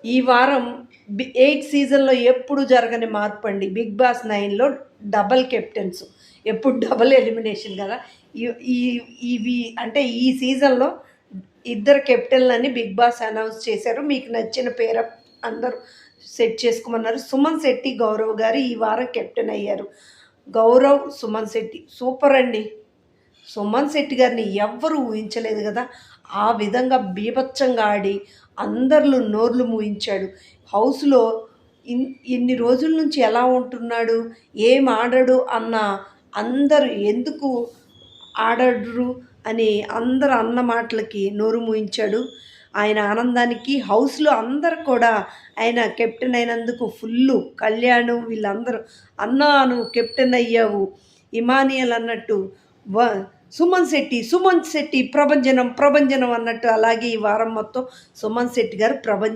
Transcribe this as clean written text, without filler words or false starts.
ఈ వారం 8 సీజన్‌లో ఎప్పుడు జరగని మార్పండి. 'బిగ్ బాస్ 9లో' డబుల్ కెప్టెన్స్. ఎప్పుడు డబుల్ ఎలిమినేషన్ గదా! ఇ ఈ ఇవి అంటే ఈ సీజన్‌లో ఇద్దరు కెప్టెన్‌లని 'బిగ్ బాస్' అనౌన్స్ చేశారు. మీకు నచ్చిన పేరు అందరూ సెట్ చేసుకోమన్నారు. సుమన్ శెట్టి, గౌరవ్ గారు ఈ వారం కెప్టెన్ అయ్యారు. గౌరవ్, సుమన్ శెట్టి సూపర్ అండి. సుమన్ శెట్టి గారిని ఎవ్వరు ఊహించలేదు గదా! ఆ విధంగా బీభత్సంగా ఆడి అందరిలో నోర్లు మూయించాడు. హౌస్‌లో ఇన్ని రోజుల నుంచి ఎలా ఉంటున్నాడు? ఏం ఆడడు అన్న అందరూ ఎందుకు ఆడడు అని అందరూ అన్న మాటలకి నోరు మూయించాడు. ఆయన ఆనందానికి హౌస్‌లో అందరూ కూడా ఆయన కెప్టెన్ అయినందుకు ఫుల్లు. కళ్యాణ్ వీళ్ళందరూ "అన్నా నువ్వు కెప్టెన్ అయ్యావు. ఇమానియల్ అన్నట్టు వ సుమన్ శెట్టి, సుమన్ శెట్టి ప్రభంజనం, ప్రభంజనం" అన్నట్టు అలాగే ఈ వారం మొత్తం సుమన్ శెట్టి గారు ప్రభంజనం